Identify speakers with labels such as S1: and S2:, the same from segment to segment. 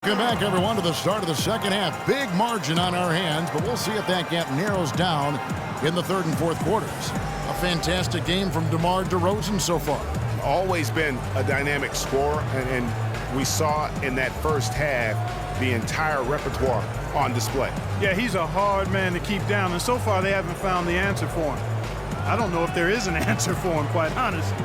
S1: Welcome back, everyone, to the start of the second half. Big margin on our hands, but we'll see if that gap narrows down in the third and fourth quarters. A fantastic game from DeMar DeRozan so far.
S2: Always been a dynamic scorer, and we saw in that first half the entire repertoire on display.
S3: Yeah, he's a hard man to keep down, and so far they haven't found the answer for him. I don't know if there is an answer for him, quite honestly.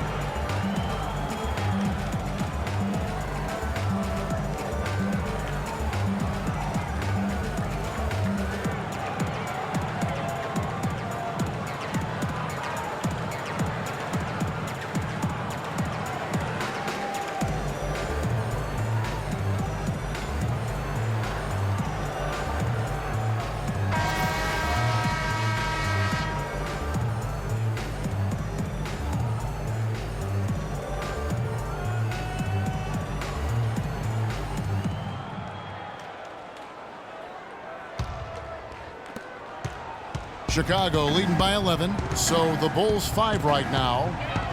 S1: Chicago leading by 11, so the Bulls 5 right now.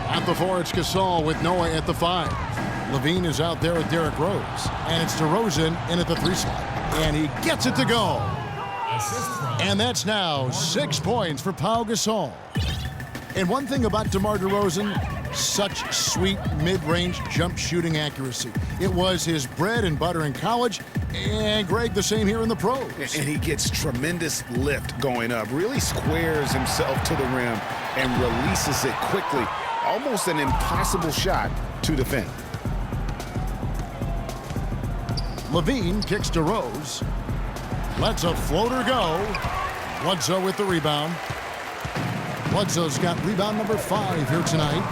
S1: At the 4, it's Gasol with Noah at the 5. Levine is out there with Derrick Rose, and it's DeRozan in at the 3 slot, and he gets it to go. And that's now 6 points for Pau Gasol. And one thing about DeMar DeRozan, such sweet mid-range jump shooting accuracy. It was his bread and butter in college, and Greg, the same here in the pros.
S2: And he gets tremendous lift going up, really squares himself to the rim and releases it quickly. Almost an impossible shot to defend.
S1: Levine kicks to Rose. Lets a floater go. Bledsoe with the rebound. Bledsoe's got rebound number 5 here tonight.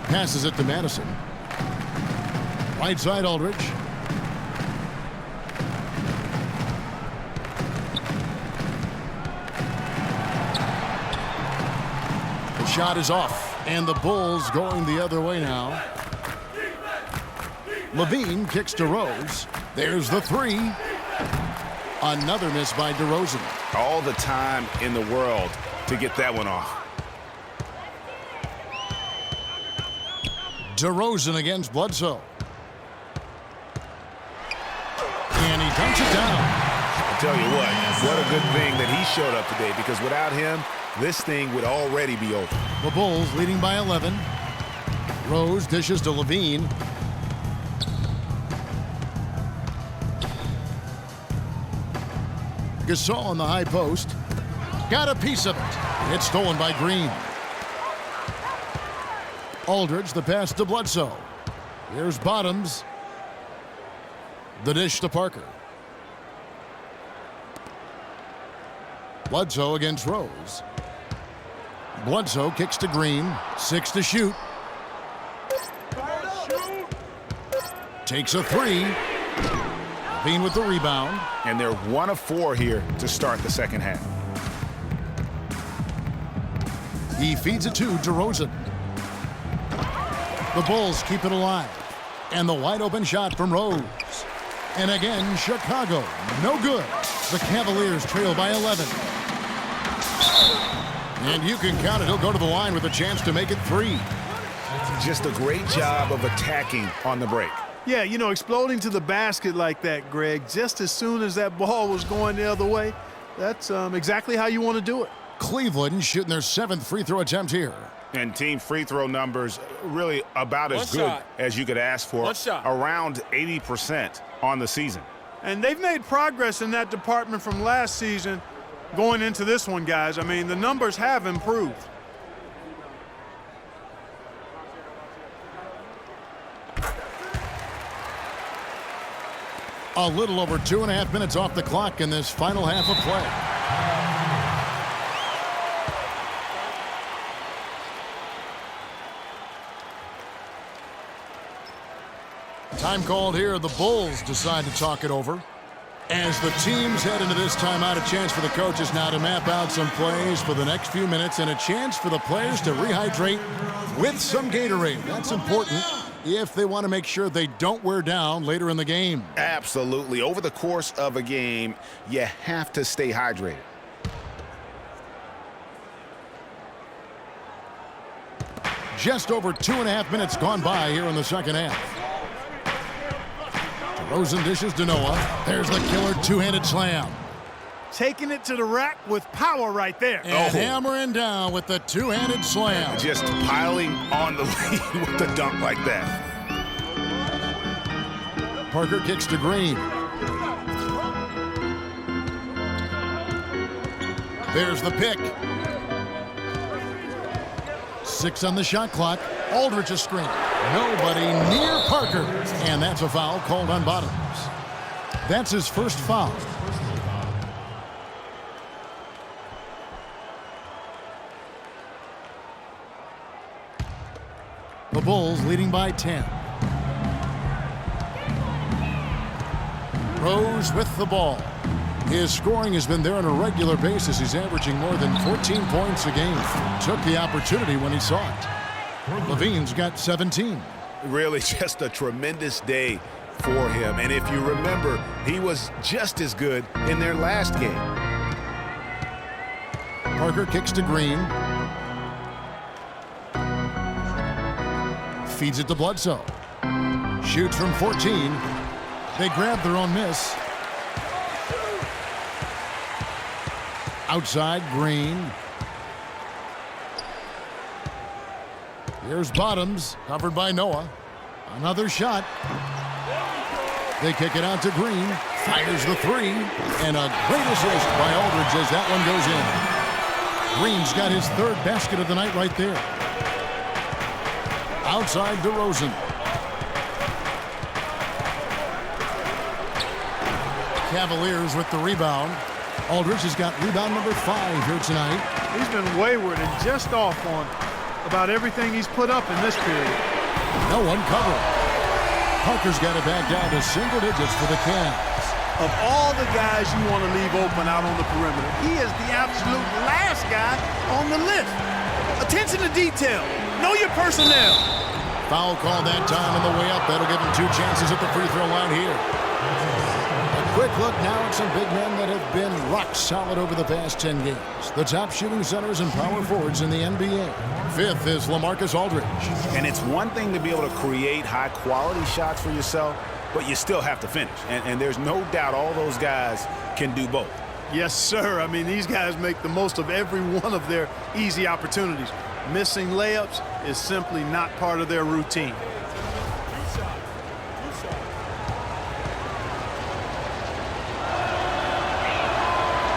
S1: Passes it to Madison. Right side Aldridge. The shot is off, and the Bulls going the other way now. Levine kicks to Rose. There's the 3. Another miss by DeRozan.
S2: All the time in the world to get that one off.
S1: DeRozan against Bledsoe. And he dunks it down.
S2: I tell you what a good thing that he showed up today, because without him, this thing would already be over.
S1: The Bulls leading by 11. Rose dishes to Levine. Gasol on the high post. Got a piece of it. It's stolen by Green. Aldridge, the pass to Bledsoe. Here's Bottoms. The dish to Parker. Bledsoe against Rose. Bledsoe kicks to Green. 6 to shoot. Takes a 3. Levine with the rebound.
S2: And they're 1 of 4 here to start the second half.
S1: He feeds it to DeRozan. The Bulls keep it alive. And the wide open shot from Rose. And again, Chicago, no good. The Cavaliers trail by 11. And you can count it. He'll go to the line with a chance to make it 3.
S2: Just a great job of attacking on the break.
S3: Yeah, you know, exploding to the basket like that, Greg, just as soon as that ball was going the other way, that's exactly how you want to do it.
S1: Cleveland shooting their 7th free throw attempt here.
S2: And team free throw numbers really about as good as you could ask for. Around 80% on the season.
S3: And they've made progress in that department from last season going into this one, guys. I mean, the numbers have improved.
S1: A little over 2.5 minutes off the clock in this final half of play. Time called here. The Bulls decide to talk it over. As the teams head into this timeout, a chance for the coaches now to map out some plays for the next few minutes and a chance for the players to rehydrate with some Gatorade. That's important if they want to make sure they don't wear down later in the game.
S2: Absolutely. Over the course of a game, you have to stay hydrated.
S1: Just over 2.5 minutes gone by here in the second half. DeRozan dishes to Noah. There's the killer two-handed slam.
S3: Taking it to the rack with power right there.
S1: And hammering down with the two-handed slam.
S2: Just piling on the lead with the dunk like that.
S1: Parker kicks to Green. There's the pick. 6 on the shot clock. Aldridge a screen. Nobody near Parker. And that's a foul called on Bottoms. That's his first foul. The Bulls leading by 10. Rose with the ball. His scoring has been there on a regular basis. He's averaging more than 14 points a game. Took the opportunity when he saw it. Levine's got 17.
S2: Really just a tremendous day for him. And if you remember, he was just as good in their last game.
S1: Parker kicks to Green. Feeds it to Bledsoe. Shoots from 14. They grab their own miss. Outside, Green. Here's Bottoms, covered by Noah. Another shot. They kick it out to Green. Fires the three. And a great assist by Aldridge as that one goes in. Green's got his third basket of the night right there. Outside, DeRozan. Cavaliers with the rebound. Aldridge has got rebound number 5 here tonight.
S3: He's been wayward and just off on about everything he's put up in this period.
S1: No one covering. Parker's got it back down to single digits for the Cavs.
S3: Of all the guys you want to leave open out on the perimeter, he is the absolute last guy on the list. Attention to detail. Know your personnel.
S1: Foul call that time on the way up. That'll give him 2 chances at the free throw line here. A quick look now at some big men that have been rock solid over the past 10 games. The top shooting centers and power forwards in the NBA. 5th is LaMarcus Aldridge.
S2: And it's one thing to be able to create high-quality shots for yourself, but you still have to finish. And there's no doubt all those guys can do both.
S3: Yes, sir. I mean, these guys make the most of every one of their easy opportunities. Missing layups is simply not part of their routine.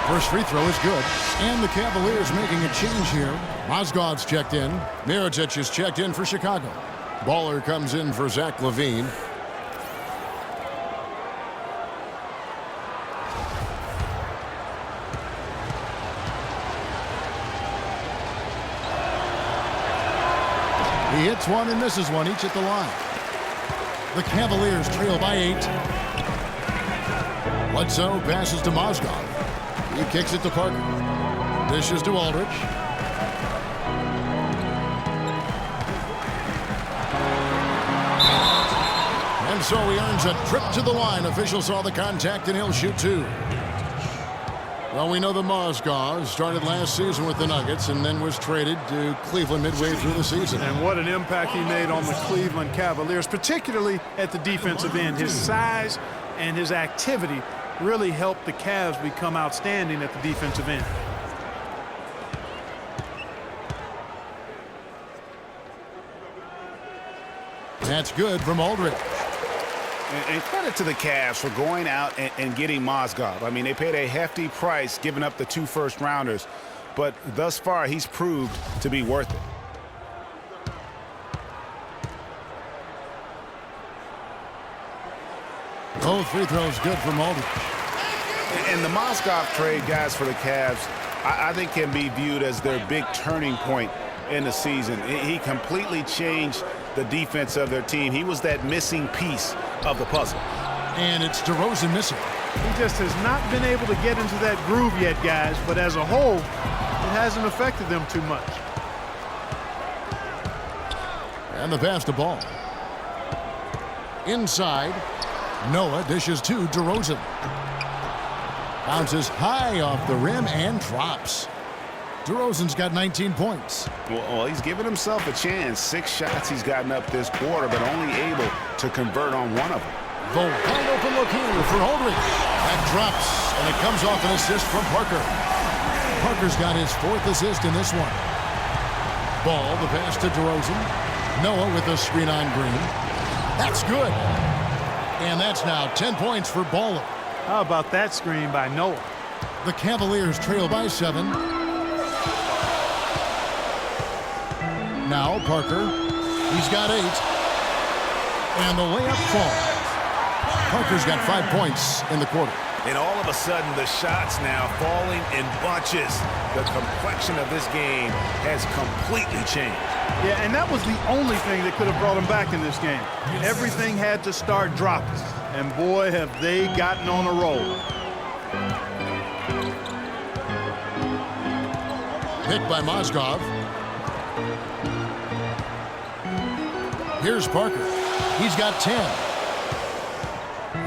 S1: First free throw is good. And the Cavaliers making a change here. Mozgov's checked in. Mirotic is checked in for Chicago. Baller comes in for Zach LaVine. He hits one and misses one, each at the line. The Cavaliers trail by 8. Bledsoe passes to Mozgov. He kicks it to Parker. Dishes to Aldridge. And so he earns a trip to the line. Officials saw the contact and he'll shoot 2. Well, we know the Mozgov started last season with the Nuggets and then was traded to Cleveland midway through the season.
S3: And what an impact he made on the Cleveland Cavaliers, particularly at the defensive end. His size and his activity really helped the Cavs become outstanding at the defensive end.
S1: That's good from Aldridge.
S2: And credit to the Cavs for going out and getting Mozgov. I mean, they paid a hefty price giving up the 2 first-rounders, but thus far he's proved to be worth it.
S1: Both free throws good from Aldridge.
S2: And the Mozgov trade, guys, for the Cavs, I think can be viewed as their big turning point in the season. He completely changed the defense of their team. He was that missing piece of the puzzle.
S1: And it's DeRozan missing.
S3: He just has not been able to get into that groove yet, guys, but as a whole, it hasn't affected them too much.
S1: And the pass to ball. Inside, Noah dishes to DeRozan. Bounces high off the rim and drops. DeRozan's got 19 points.
S2: Well, he's given himself a chance. 6 shots he's gotten up this quarter, but only able to convert on 1 of them.
S1: The wide open look here for Aldridge. That drops, and it comes off an assist from Parker. Parker's got his 4th assist in this one. Ball, the pass to DeRozan. Noah with a screen on Green. That's good. And that's now 10 points for Ball.
S3: How about that screen by Noah?
S1: The Cavaliers trail by 7. Now Parker. He's got 8. And the layup falls. Parker's got 5 points in the quarter.
S2: And all of a sudden, the shots now falling in bunches. The complexion of this game has completely changed.
S3: Yeah, and that was the only thing that could have brought him back in this game. Everything had to start dropping. And boy, have they gotten on a roll.
S1: Picked by Mozgov. Here's Parker. He's got 10.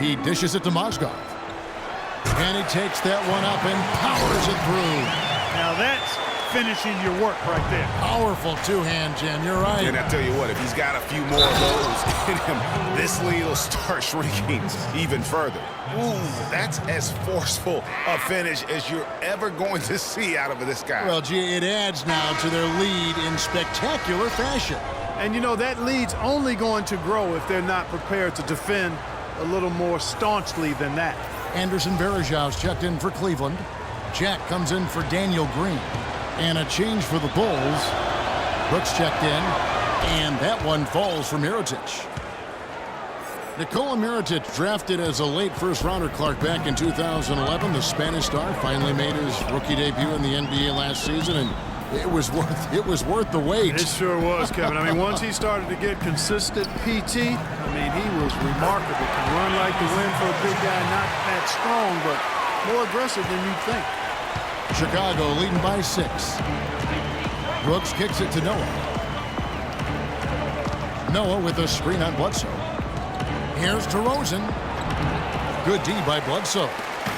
S1: He dishes it to Mozgov. And he takes that one up and powers it through.
S3: Now that's finishing your work right there.
S1: Powerful two-hand jam. You're right.
S2: And I tell you what, if he's got a few more of those in him, this lead will start shrinking even further. Ooh, that's as forceful a finish as you're ever going to see out of this guy.
S1: Well, gee, it adds now to their lead in spectacular fashion.
S3: And you know, that lead's only going to grow if they're not prepared to defend a little more staunchly than that.
S1: Anderson Varejau's checked in for Cleveland. Jack comes in for Daniel Green. And a change for the Bulls. Brooks checked in. And that one falls for Mirotic. Nikola Mirotic, drafted as a late first-rounder, Clark, back in 2011. The Spanish star finally made his rookie debut in the NBA last season, and it was worth the wait.
S3: It sure was, Kevin. I mean, once he started to get consistent PT, I mean, he was remarkable. Can run like the wind for a big guy, not that strong, but more aggressive than you'd think.
S1: Chicago leading by 6. Brooks kicks it to Noah. Noah with a screen on Bledsoe. Here's DeRozan. Good D by Bledsoe.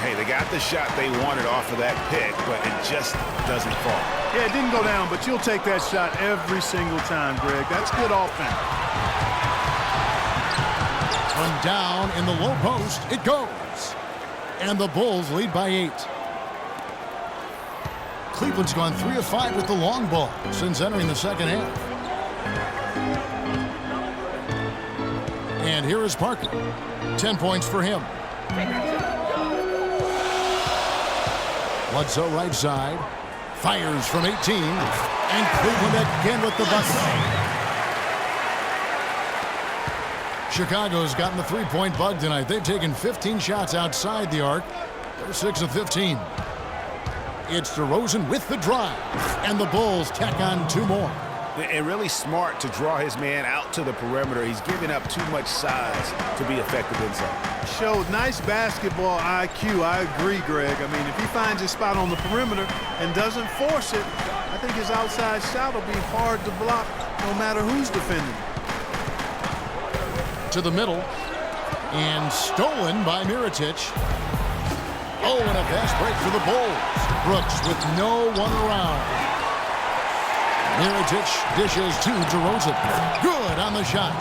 S2: Hey, they got the shot they wanted off of that pick, but it just doesn't fall.
S3: Yeah, it didn't go down, but you'll take that shot every single time, Greg. That's good offense.
S1: From down in the low post, it goes. And the Bulls lead by 8. Cleveland's gone 3 of 5 with the long ball since entering the second half. And here is Parker. 10 points for him. Bledsoe right side. Fires from 18. And Cleveland again with the bucket. Chicago's gotten the three-point bug tonight. They've taken 15 shots outside the arc. They're 6 of 15. It's DeRozan with the drive. And the Bulls tack on 2 more.
S2: And really smart to draw his man out to the perimeter. He's giving up too much size to be effective inside.
S3: Showed nice basketball IQ. I agree, Greg. I mean, if he finds his spot on the perimeter and doesn't force it, I think his outside shot will be hard to block no matter who's defending.
S1: To the middle. And stolen by Mirotic. Oh, and a fast break for the Bulls. Brooks with no one around. Mirotic dishes to DeRozan. Good on the shot.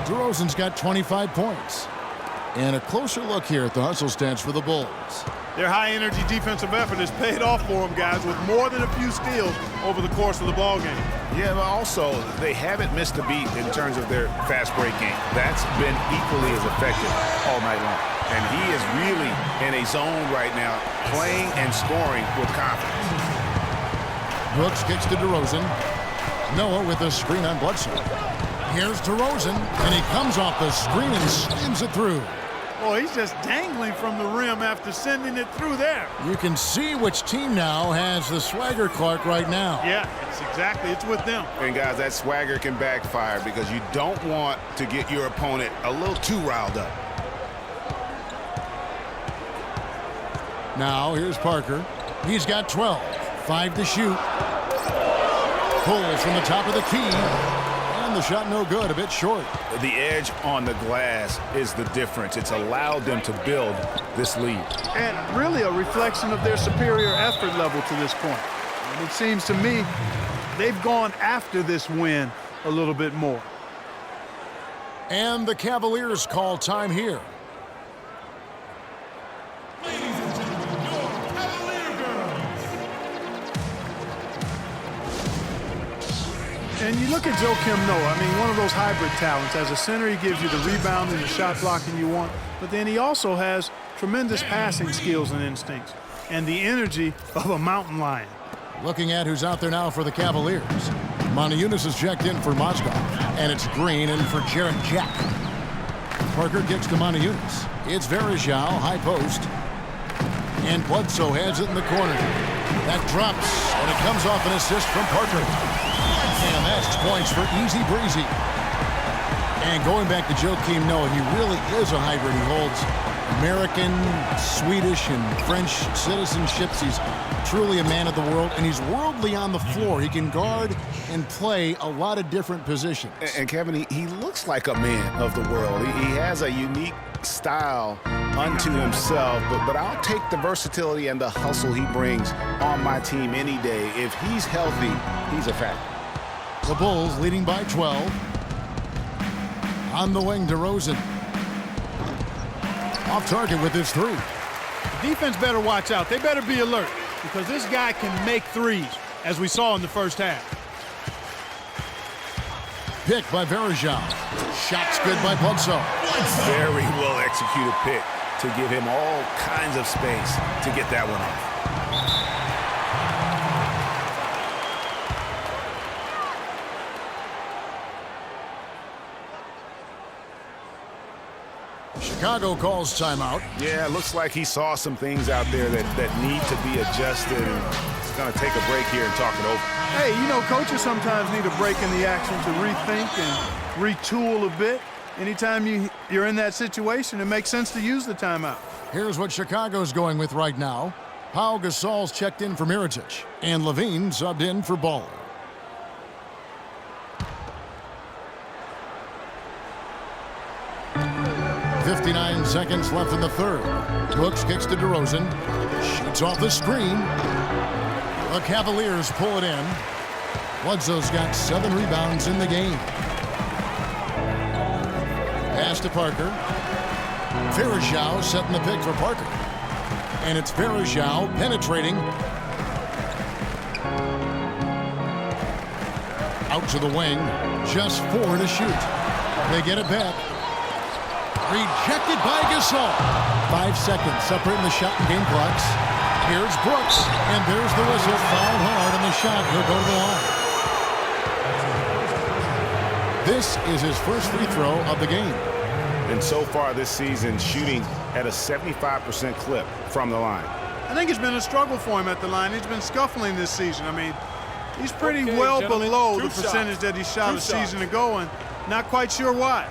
S1: DeRozan's got 25 points. And a closer look here at the hustle stats for the Bulls.
S3: Their high-energy defensive effort has paid off for them, guys, with more than a few steals over the course of the ballgame.
S2: Yeah, but also, they haven't missed a beat in terms of their fast break game. That's been equally as effective all night long. And he is really in a zone right now, playing and scoring with confidence.
S1: Brooks kicks to DeRozan. Noah with a screen on Bledsoe. Here's DeRozan, and he comes off the screen and slams it through.
S3: Oh, he's just dangling from the rim after sending it through there.
S1: You can see which team now has the swagger, Clark, right now.
S3: Yeah, it's with them.
S2: And guys, that swagger can backfire because you don't want to get your opponent a little too riled up.
S1: Now here's Parker. He's got 12. 5 to shoot. Pulls from the top of the key. And the shot no good, a bit short.
S2: The edge on the glass is the difference. It's allowed them to build this lead.
S3: And really a reflection of their superior effort level to this point. And it seems to me they've gone after this win a little bit more.
S1: And the Cavaliers call time here.
S3: And you look at Joakim Noah, I mean, one of those hybrid talents. As a center, he gives you the rebounding, the shot blocking you want, but then he also has tremendous passing skills and instincts and the energy of a mountain lion.
S1: Looking at who's out there now for the Cavaliers. Montejunas is checked in for Mozgov, and it's Green in for Jarrett Jack. Parker kicks to Montejunas. It's Verejao, high post. And Bledsoe has it in the corner. That drops, and it comes off an assist from Parker. And that's points for Easy Breezy. And going back to Joakim Noah, he really is a hybrid. He holds American, Swedish, and French citizenships. He's truly a man of the world, and he's worldly on the floor. He can guard and play a lot of different positions.
S2: And Kevin, he looks like a man of the world. He has a unique style unto himself, but I'll take the versatility and the hustle he brings on my team any day. If he's healthy, he's a factor.
S1: The Bulls leading by 12. On the wing, DeRozan. Off target with his three.
S3: The defense better watch out. They better be alert because this guy can make threes, as we saw in the first half.
S1: Pick by Verejao. Shots good by Bledsoe.
S2: Very well executed pick to give him all kinds of space to get that one off.
S1: Chicago calls timeout.
S2: Yeah, it looks like he saw some things out there that need to be adjusted, and he's going to take a break here and talk it over.
S3: Hey, you know, coaches sometimes need a break in the action to rethink and retool a bit. Anytime you're in that situation, it makes sense to use the timeout.
S1: Here's what Chicago's going with right now. Pau Gasol's checked in for Mirotic, and Levine subbed in for Ball. .59 seconds left in the third. Brooks kicks to DeRozan. Shoots off the screen. The Cavaliers pull it in. Bledsoe's got 7 rebounds in the game. Pass to Parker. Verejao setting the pick for Parker. And it's Verejao penetrating. Out to the wing. Just 4 to shoot. They get it back. Rejected by Gasol. 5 seconds separating the shot and game clocks. Here's Brooks, and there's the whistle. Fouled hard on the shot. He'll go to the line. This is his first free throw of the game.
S2: And so far this season, shooting at a 75% clip from the line.
S3: I think it's been a struggle for him at the line. He's been scuffling this season. I mean, he's pretty well below the percentage that he shot a season ago, and not quite sure why.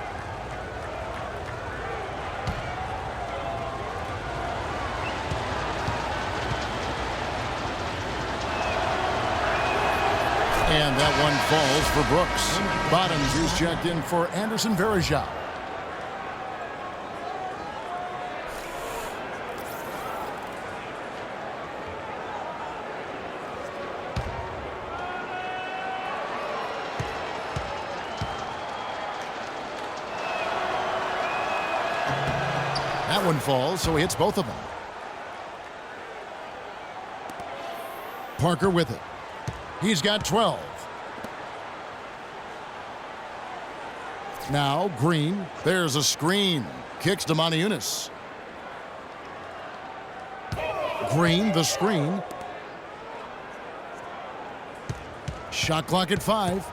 S1: And that one falls for Brooks. Bottoms is checked in for Anderson Verejao. That one falls, so he hits both of them. Parker with it. He's got 12. Now Green. There's a screen. Kicks to Montejunas. Green, the screen. Shot clock at 5.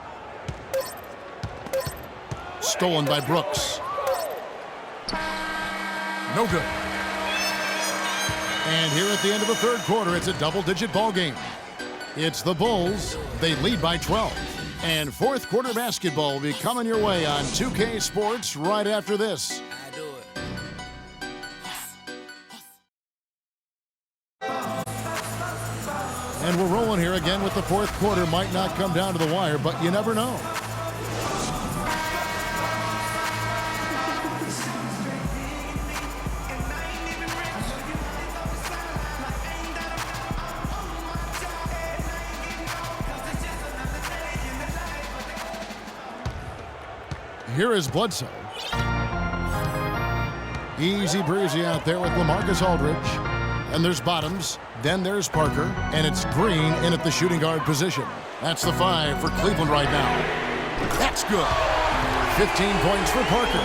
S1: Stolen by Brooks. No good. And here at the end of the third quarter, it's a double-digit ball game. It's the Bulls. They lead by 12. And fourth quarter basketball will be coming your way on 2K Sports right after this. And we're rolling here again with the fourth quarter. Might not come down to the wire, but you never know. Here is Bledsoe. Easy breezy out there with LaMarcus Aldridge. And there's Bottoms. Then there's Parker. And it's Green in at the shooting guard position. That's the 5 for Cleveland right now. That's good. 15 points for Parker.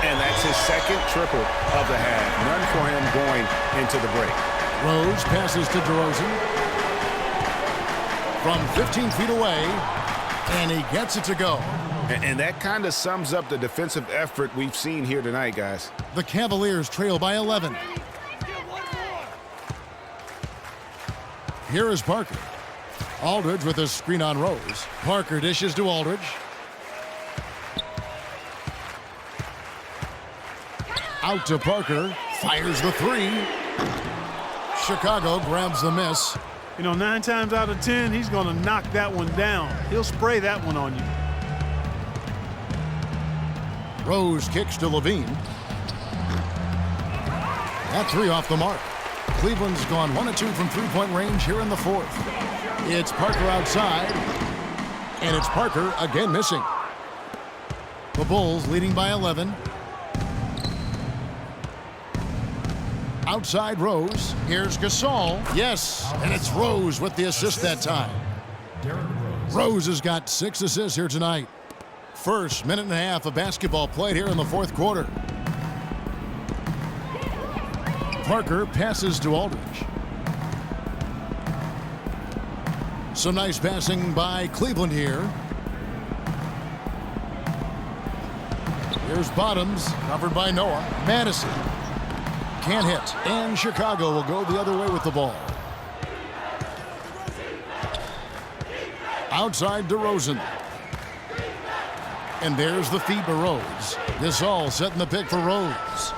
S2: And that's his second triple of the half. None for him going into the break.
S1: Rose passes to DeRozan. From 15 feet away. And he gets it to go.
S2: And that kind of sums up the defensive effort we've seen here tonight, guys.
S1: The Cavaliers trail by 11. Here is Parker. Aldridge with a screen on Rose. Parker dishes to Aldridge. Out to Parker. Fires the 3. Chicago grabs the miss.
S3: You know, 9 times out of 10, he's going to knock that one down. He'll spray that one on you.
S1: Rose kicks to Levine. That 3 off the mark. Cleveland's gone 1 of 2 from three-point range here in the 4th. It's Parker outside. And it's Parker again missing. The Bulls leading by 11. Outside Rose. Here's Gasol. Yes, and it's Rose with the assist that time. Rose has got 6 assists here tonight. First minute and a half of basketball played here in the 4th quarter. Parker passes to Aldridge. Some nice passing by Cleveland here. Here's Bottoms, covered by Noah. Madison can't hit, and Chicago will go the other way with the ball. Outside DeRozan. And there's the feed to Rose. Gasol setting the pick for Rose.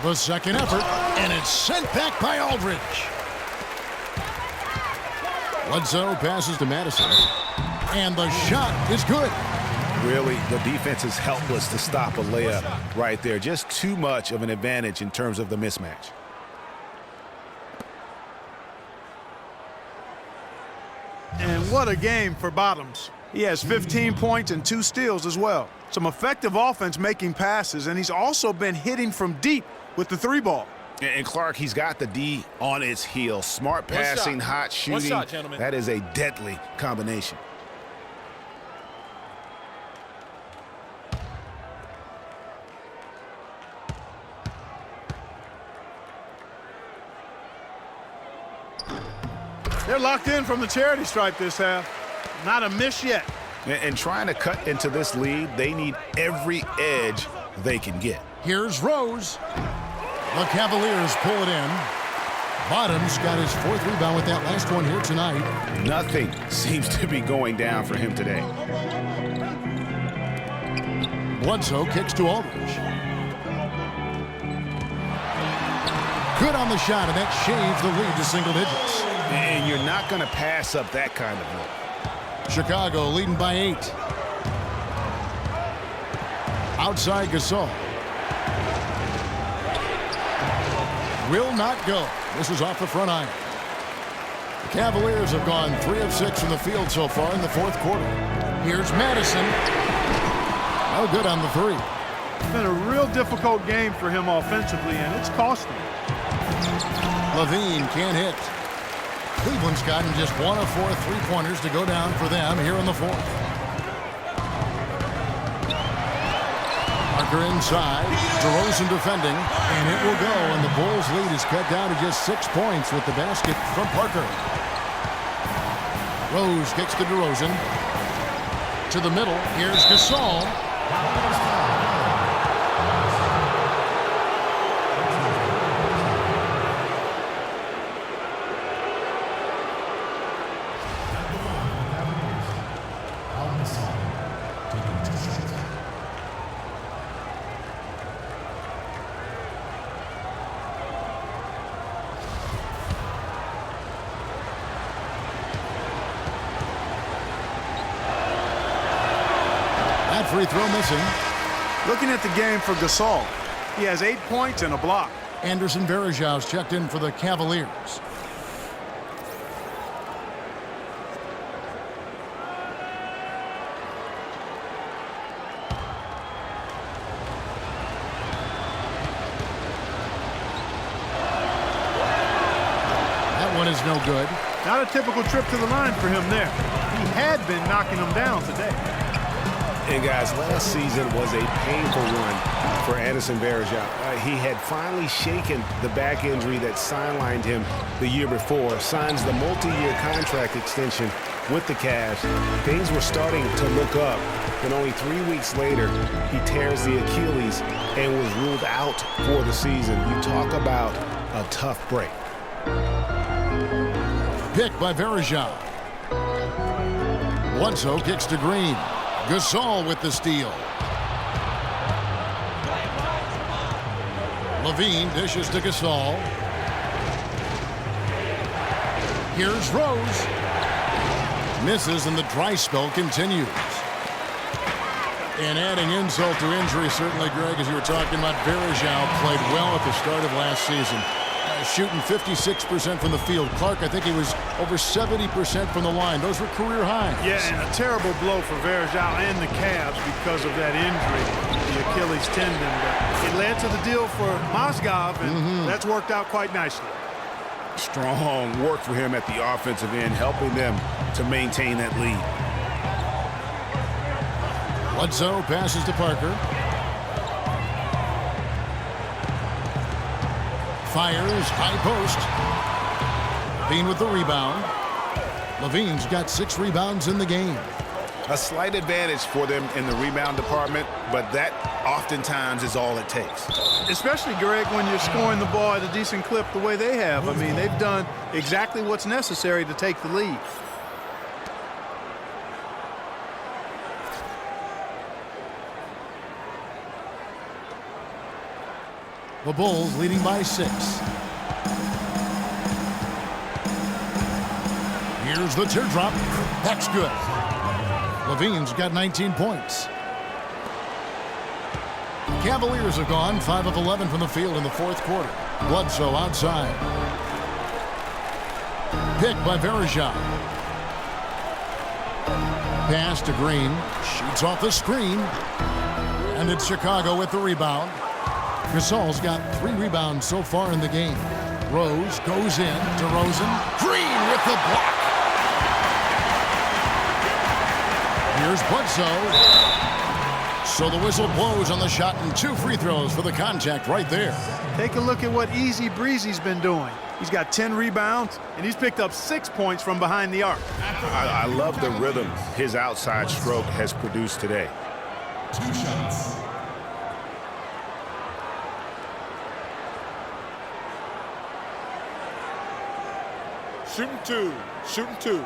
S1: The second effort, and it's sent back by Aldridge. Bledsoe passes to Madison. And the shot is good.
S2: Really, the defense is helpless to stop a layup right there. Just too much of an advantage in terms of the mismatch.
S3: And what a game for Bottoms. He has 15 points and 2 steals as well. Some effective offense making passes, and he's also been hitting from deep with the 3 ball.
S2: And Clark, he's got the D on its heels. Smart passing, hot shooting.
S4: One shot, gentlemen.
S2: That is a deadly combination.
S3: They're locked in from the charity stripe this half. Not a miss yet.
S2: And trying to cut into this lead, they need every edge they can get.
S1: Here's Rose. The Cavaliers pull it in. Bottoms got his 4th rebound with that last one here tonight.
S2: Nothing seems to be going down for him today.
S1: Bledsoe kicks to Aldridge. Good on the shot, and that shaves the lead to single digits.
S2: And you're not going to pass up that kind of look.
S1: Chicago leading by 8. Outside Gasol. Will not go. This is off the front iron. The Cavaliers have gone 3 of 6 from the field so far in the 4th quarter. Here's Madison. No good on the 3.
S3: It's been a real difficult game for him offensively, and it's cost him.
S1: Levine can't hit. Cleveland's gotten just 1 of 4 3-pointers to go down for them here in the 4th. Parker inside. DeRozan defending. And it will go. And the Bulls' lead is cut down to just 6 points with the basket from Parker. Rose kicks to DeRozan. To the middle. Here's Gasol. Free throw missing.
S3: Looking at the game for Gasol, he has 8 points and a block.
S1: Anderson Varejão's checked in for the Cavaliers. one is no good.
S3: Not a typical trip to the line for him there. He had been knocking them down today.
S2: And guys, last season was a painful one for Anderson Varejao. He had finally shaken the back injury that sidelined him the year before, signs the multi-year contract extension with the Cavs. Things were starting to look up, and only 3 weeks later, he tears the Achilles and was ruled out for the season. You talk about a tough break.
S1: Pick by Varejao. Bledsoe kicks to Green. Gasol with the steal. Levine dishes to Gasol. Here's Rose. Misses, and the dry spell continues. And adding insult to injury, certainly, Greg, as you were talking about, Varejao played well at the start of last season. Shooting 56% from the field. Clark, I think he was over 70% from the line. Those were career highs.
S3: Yeah, and a terrible blow for Varejao and the Cavs because of that injury, the Achilles tendon. But it led to the deal for Mozgov, and that's worked out quite nicely.
S2: Strong work for him at the offensive end, helping them to maintain that lead.
S1: Bledsoe passes to Parker. Fires, high post. Levine with the rebound. Levine's got 6 rebounds in the game.
S2: A slight advantage for them in the rebound department, but that oftentimes is all it takes.
S3: Especially, Greg, when you're scoring the ball at a decent clip the way they have. I mean, they've done exactly what's necessary to take the lead.
S1: The Bulls leading by 6. Here's the teardrop. That's good. Levine's got 19 points. The Cavaliers have gone 5 of 11 from the field in the fourth quarter. Bledsoe outside. Pick by Varejao. Pass to Green. Shoots off the screen. And it's Chicago with the rebound. Gasol's got 3 rebounds so far in the game. Rose goes in. DeRozan. Green with the block. Here's Bledsoe. So the whistle blows on the shot, and 2 free throws for the contact right there.
S3: Take a look at what Easy Breezy's been doing. He's got 10 rebounds, and he's picked up 6 points from behind the arc.
S2: I love the rhythm his outside stroke has produced today.
S4: 2 shots.
S5: Shooting 2. Shooting 2.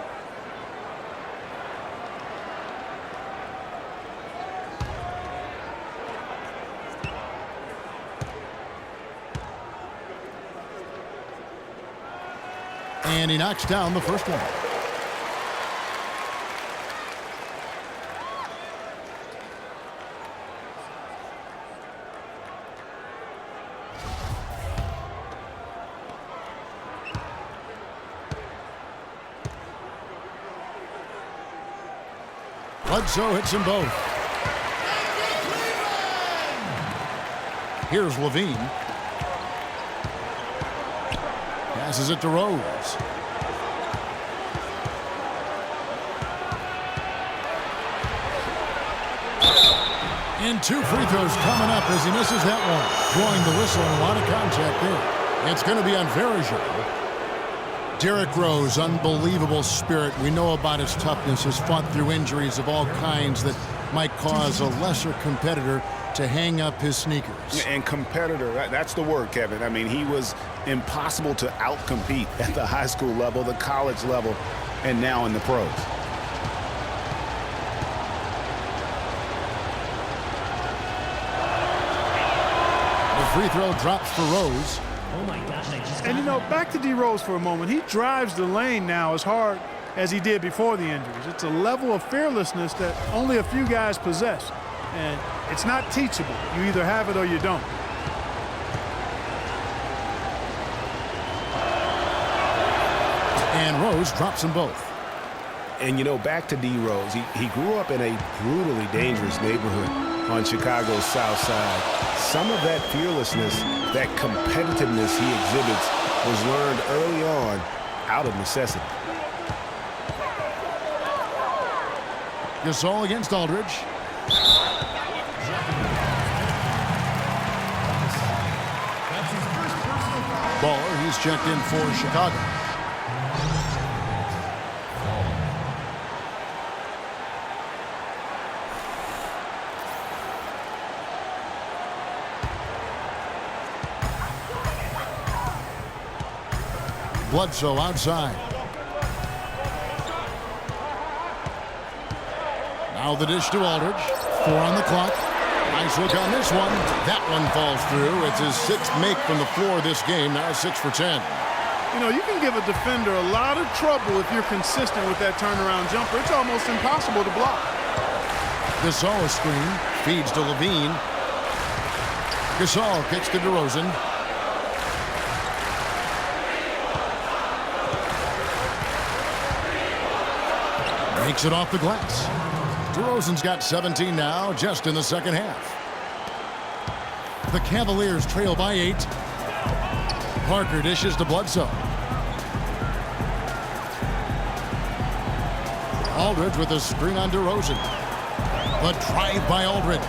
S1: And he knocks down the first one. Bledsoe hits them both. Here's Levine. Passes it to Rose. And 2 free throws coming up as he misses that one. Blowing the whistle and a lot of contact there. It's going to be on Varejao. Derrick Rose, unbelievable spirit. We know about his toughness, has fought through injuries of all kinds that might cause a lesser competitor to hang up his sneakers.
S2: And competitor, that's the word, Kevin. I mean, he was impossible to outcompete at the high school level, the college level, and now in the pros.
S1: The free throw drops for Rose.
S3: And, you know, back to D. Rose for a moment. He drives the lane now as hard as he did before the injuries. It's a level of fearlessness that only a few guys possess. And it's not teachable. You either have it or you don't.
S1: And Rose drops them both.
S2: And, you know, back to D. Rose, he grew up in a brutally dangerous neighborhood on Chicago's South Side. Some of that fearlessness, that competitiveness he exhibits was learned early on out of necessity.
S1: Gasol against Aldridge. Baller, he's checked in for Chicago. Bledsoe outside. Now the dish to Aldridge. 4 on the clock. Nice look on this one. That one falls through. It's his 6th make from the floor this game. Now 6 for 10.
S3: You know, you can give a defender a lot of trouble if you're consistent with that turnaround jumper. It's almost impossible to block.
S1: Gasol screen. Feeds to Levine. Gasol kicks to DeRozan. Makes it off the glass. DeRozan's got 17 now, just in the second half. The Cavaliers trail by 8. Parker dishes to Bledsoe. Aldridge with a screen on DeRozan. The drive by Aldridge.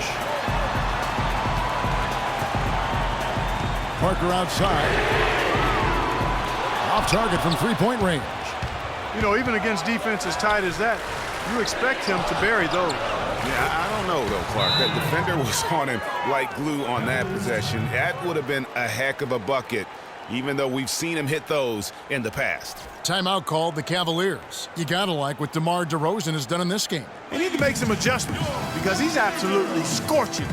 S1: Parker outside. Off target from three-point range.
S3: You know, even against defense as tight as that, you expect him to bury those.
S2: Yeah, I don't know, though, Clark. That defender was on him like glue on that possession. That would have been a heck of a bucket, even though we've seen him hit those in the past.
S1: Timeout called the Cavaliers. You gotta like what DeMar DeRozan has done in this game.
S3: They need to make some adjustments because he's absolutely scorching.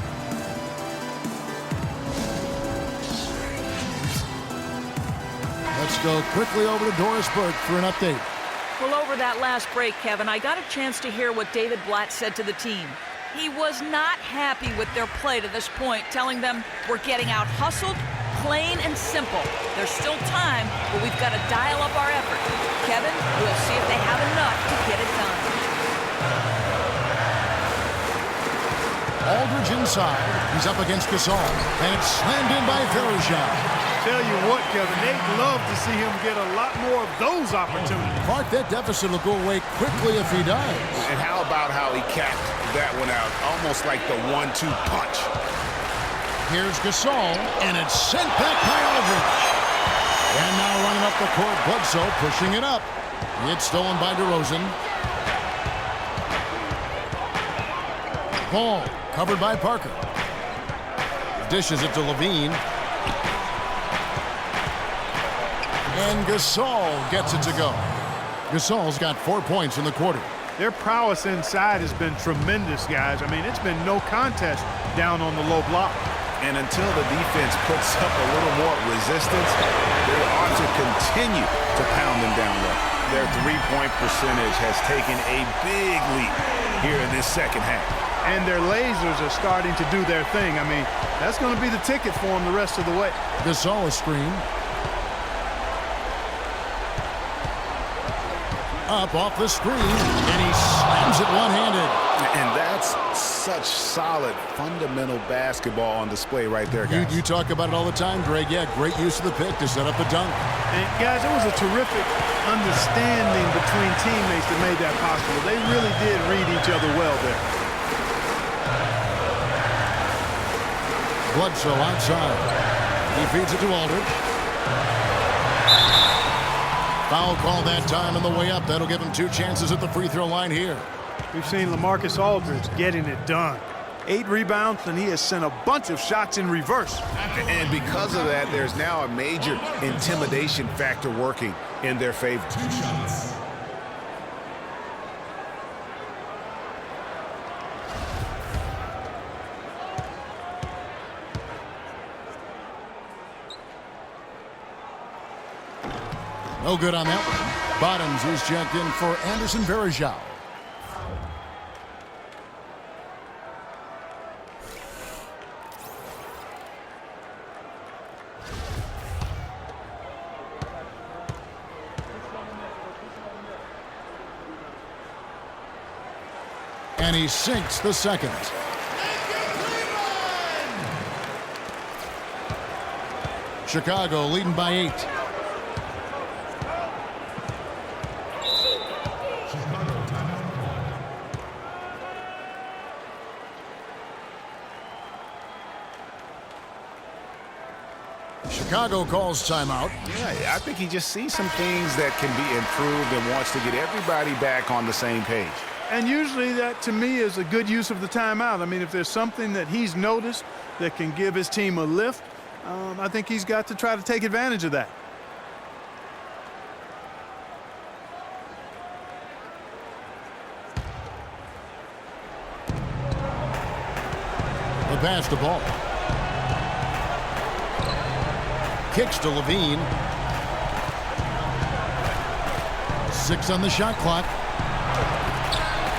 S1: Let's go quickly over to Doris Burke for an update.
S6: Well, over that last break, Kevin, I got a chance to hear what David Blatt said to the team. He was not happy with their play to this point, telling them we're getting out hustled, plain and simple. There's still time, but we've got to dial up our effort. Kevin, we'll see if they have enough to get it done.
S1: Aldridge inside. He's up against Gasol. And it's slammed in by Verejao.
S3: Tell you what, Kevin, they'd love to see him get a lot more of those opportunities.
S1: Clark, that deficit will go away quickly if he does.
S2: And how about how he capped that one out, almost like the 1-2 punch.
S1: Here's Gasol, and it's sent back by Aldridge. And now running up the court, Bledsoe pushing it up. It's stolen by DeRozan. Ball covered by Parker. Dishes it to Levine. And Gasol gets it to go. Gasol's got 4 points in the quarter.
S3: Their prowess inside has been tremendous, guys. I mean, it's been no contest down on the low block.
S2: And until the defense puts up a little more resistance, they ought to continue to pound them down low. Their three-point percentage has taken a big leap here in this second half.
S3: And their lasers are starting to do their thing. I mean, that's going to be the ticket for them the rest of the way.
S1: Gasol screen. Up off the screen, and he slams it one-handed.
S2: And that's such solid, fundamental basketball on display right there, guys.
S1: You talk about it all the time, Greg. Yeah, great use of the pick to set up the dunk.
S3: And guys, it was a terrific understanding between teammates that made that possible. They really did read each other well there.
S1: Bledsoe outside. He feeds it to Aldridge. Foul call that time on the way up. That'll give him 2 chances at the free throw line here.
S3: We've seen LaMarcus Aldridge getting it done. 8 rebounds, and he has sent a bunch of shots in reverse.
S2: And because of that, there's now a major intimidation factor working in their favor.
S4: 2 shots.
S1: No good on that one. Bottoms is checked in for Anderson Verejao. And he sinks the second. Chicago leading by 8. Chicago calls timeout.
S2: Yeah, I think he just sees some things that can be improved and wants to get everybody back on the same page.
S3: And usually that, to me, is a good use of the timeout. I mean, if there's something that he's noticed that can give his team a lift, I think he's got to try to take advantage of that.
S1: They pass the ball. Kicks to Levine. 6 on the shot clock.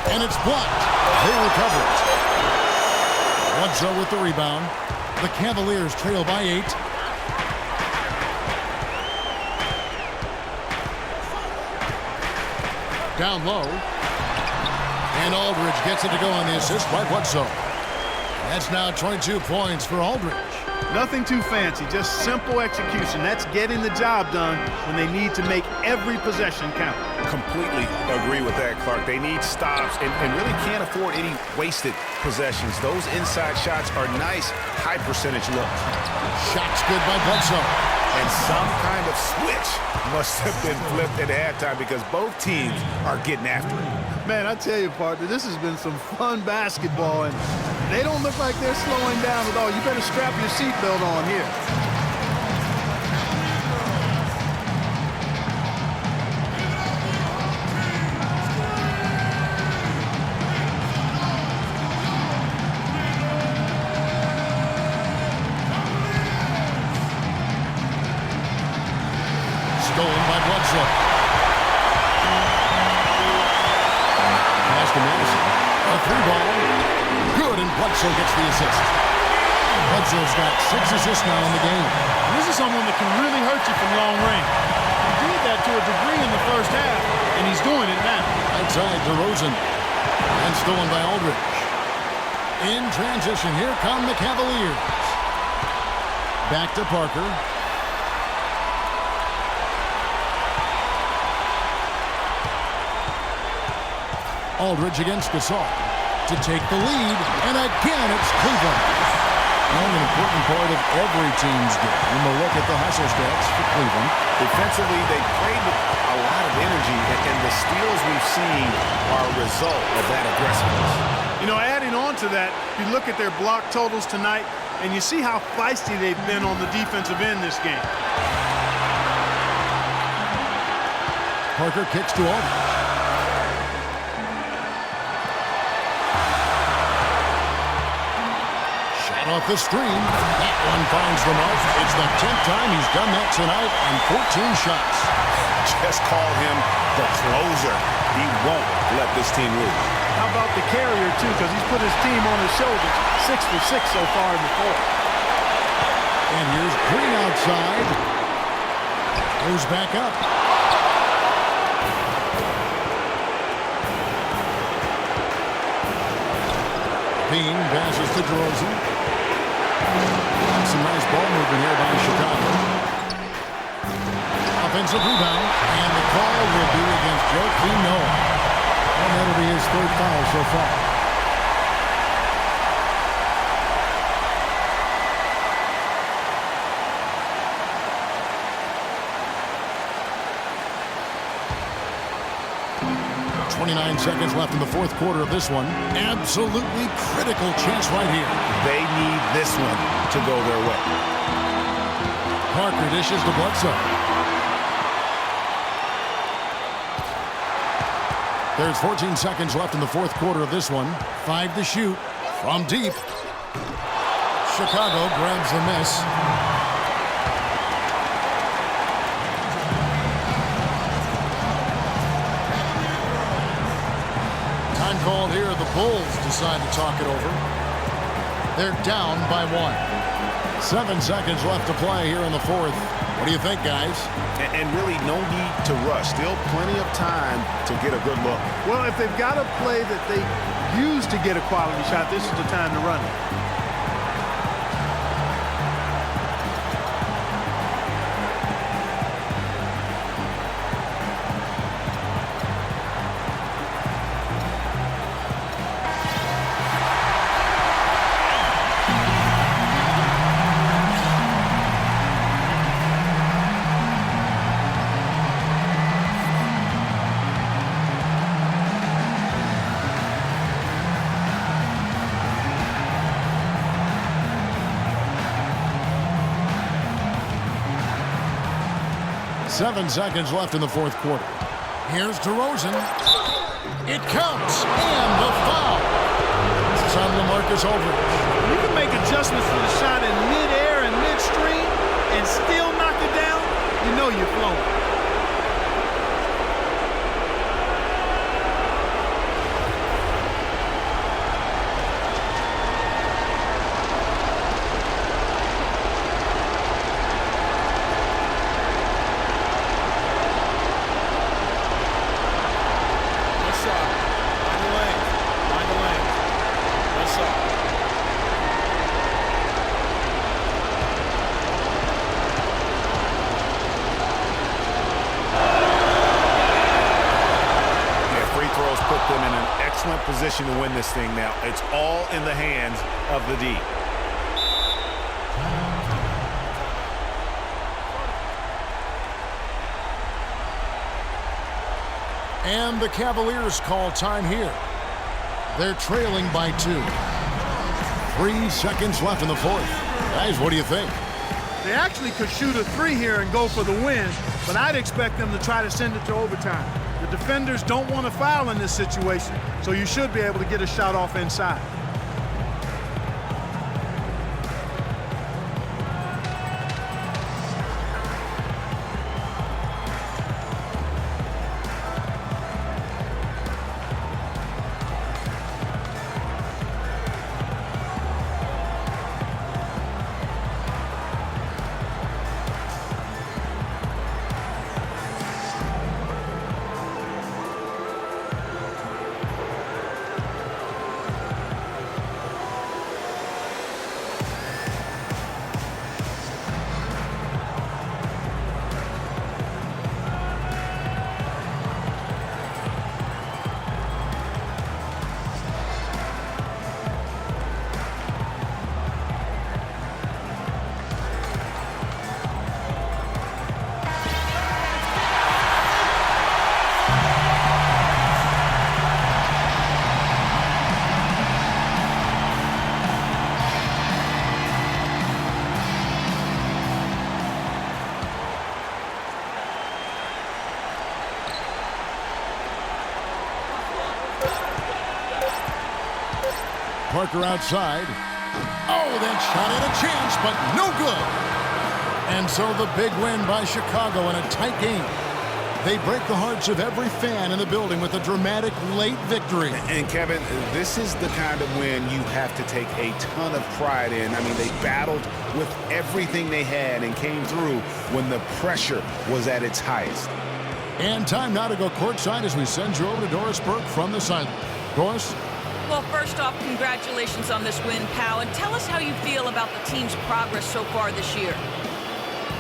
S1: And it's blocked. They recover it. Bledsoe with the rebound. The Cavaliers trail by 8. Down low. And Aldridge gets it to go on the assist by Bledsoe. That's now 22 points for Aldridge.
S3: Nothing too fancy, just simple execution. That's getting the job done when they need to make every possession count.
S2: Completely agree with that, Clark. They need stops and really can't afford any wasted possessions. Those inside shots are nice, high percentage looks.
S1: Shots good by Bledsoe.
S2: And some kind of switch must have been flipped at halftime because both teams are getting after it.
S3: Man, I tell you, partner, this has been some fun basketball, and they don't look like they're slowing down at all. You better strap your seatbelt on here.
S1: Stolen by Bledsoe. Pass to Madison. A 3-ball. Good, and Bledsoe gets the assist. Bledsoe's got 6 assists now in the game.
S3: This is someone that can really hurt you from long range. He did that to a degree in the first half, and he's doing it now.
S1: Outside DeRozan. And stolen by Aldridge. In transition, here come the Cavaliers. Back to Parker. Aldridge against Gasol to take the lead, and again it's Cleveland. Now an important part of every team's game. And we'll look at the hustle stats for Cleveland.
S2: Defensively, they played with a lot of energy, and the steals we've seen are a result of that aggressiveness.
S3: You know, adding on to that, you look at their block totals tonight, and you see how feisty they've been on the defensive end this game.
S1: Parker kicks to Aldridge. Off the screen. That one finds the mark. It's the 10th time he's done that tonight and 14 shots.
S2: Just call him the closer. He won't let this team lose.
S3: How about the carrier, too, because he's put his team on his shoulders. 6 for 6 so far in the fourth.
S1: And here's Green outside. Goes back up. Bean passes to DeRozan. Some nice ball movement here by Chicago. Offensive rebound, and the call will be against Joakim Noah. And that'll be his 3rd foul so far. .29 seconds left in the 4th quarter of this one. Absolutely critical chance right here.
S2: They need this one to go their way.
S1: Parker dishes to Bledsoe. There's 14 seconds left in the 4th quarter of this one. 5 to shoot from deep. Chicago grabs the miss. Time called here. The Bulls decide to talk it over. They're down by 1. 7 seconds left to play here in the 4th. What do you think, guys?
S2: And really no need to rush. Still plenty of time to get a good look.
S3: Well, if they've got a play that they use to get a quality shot, this is the time to run it.
S1: 7 seconds left in the fourth quarter. Here's DeRozan. It counts, and the foul. This is on LaMarcus Aldridge.
S3: You can make adjustments for the shot in midair and midstream and still knock it down. You know you're flowing.
S2: Position to win this thing now. It's all in the hands of the D.
S1: And the Cavaliers call time here. They're trailing by 2. 3 seconds left in the fourth. Guys, what do you think?
S3: They actually could shoot a 3 here and go for the win, but I'd expect them to try to send it to overtime. The defenders don't want to foul in this situation, so you should be able to get a shot off inside.
S1: Parker outside. Oh, that shot had a chance, but no good. And so the big win by Chicago in a tight game. They break the hearts of every fan in the building with a dramatic late victory.
S2: And Kevin, this is the kind of win you have to take a ton of pride in. I mean, they battled with everything they had and came through when the pressure was at its highest.
S1: And time now to go courtside as we send you over to Doris Burke from the sideline. Doris?
S6: Well, first off, congratulations on this win, pal, and tell us how you feel about the team's progress so far this year.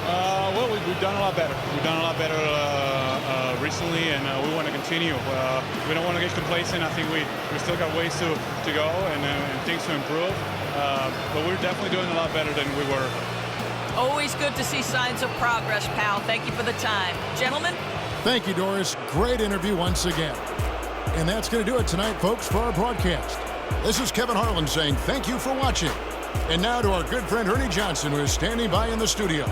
S7: Well, we've done a lot better. We've done a lot better recently, and we want to continue. We don't want to get complacent. I think we still got ways to go and things to improve. But we're definitely doing a lot better than we were.
S6: Always good to see signs of progress, pal. Thank you for the time. Gentlemen?
S1: Thank you, Doris. Great interview once again. And that's going to do it tonight, folks, for our broadcast. This is Kevin Harlan saying thank you for watching. And now to our good friend Ernie Johnson, who is standing by in the studio.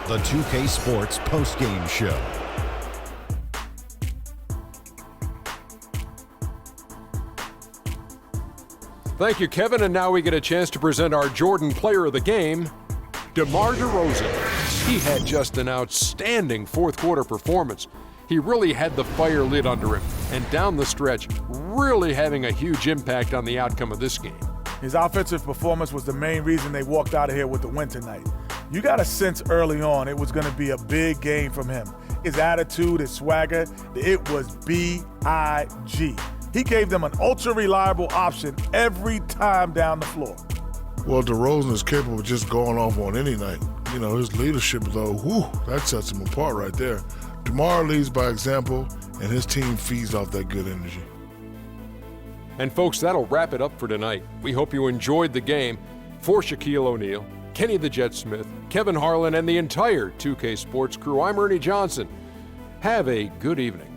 S8: The 2K Sports postgame show.
S9: Thank you, Kevin. And now we get a chance to present our Jordan Player of the Game, DeMar DeRozan. He had just an outstanding fourth quarter performance. He really had the fire lit under him, and down the stretch, really having a huge impact on the outcome of this game.
S10: His offensive performance was the main reason they walked out of here with the win tonight. You got a sense early on it was going to be a big game from him. His attitude, his swagger, it was B-I-G. He gave them an ultra-reliable option every time down the floor.
S11: Well, DeRozan is capable of just going off on any night. You know, his leadership, though, that sets him apart right there. DeMar leads by example, and his team feeds off that good energy.
S9: And folks, that'll wrap it up for tonight. We hope you enjoyed the game. For Shaquille O'Neal, Kenny the Jet Smith, Kevin Harlan, and the entire 2K Sports crew, I'm Ernie Johnson. Have a good evening.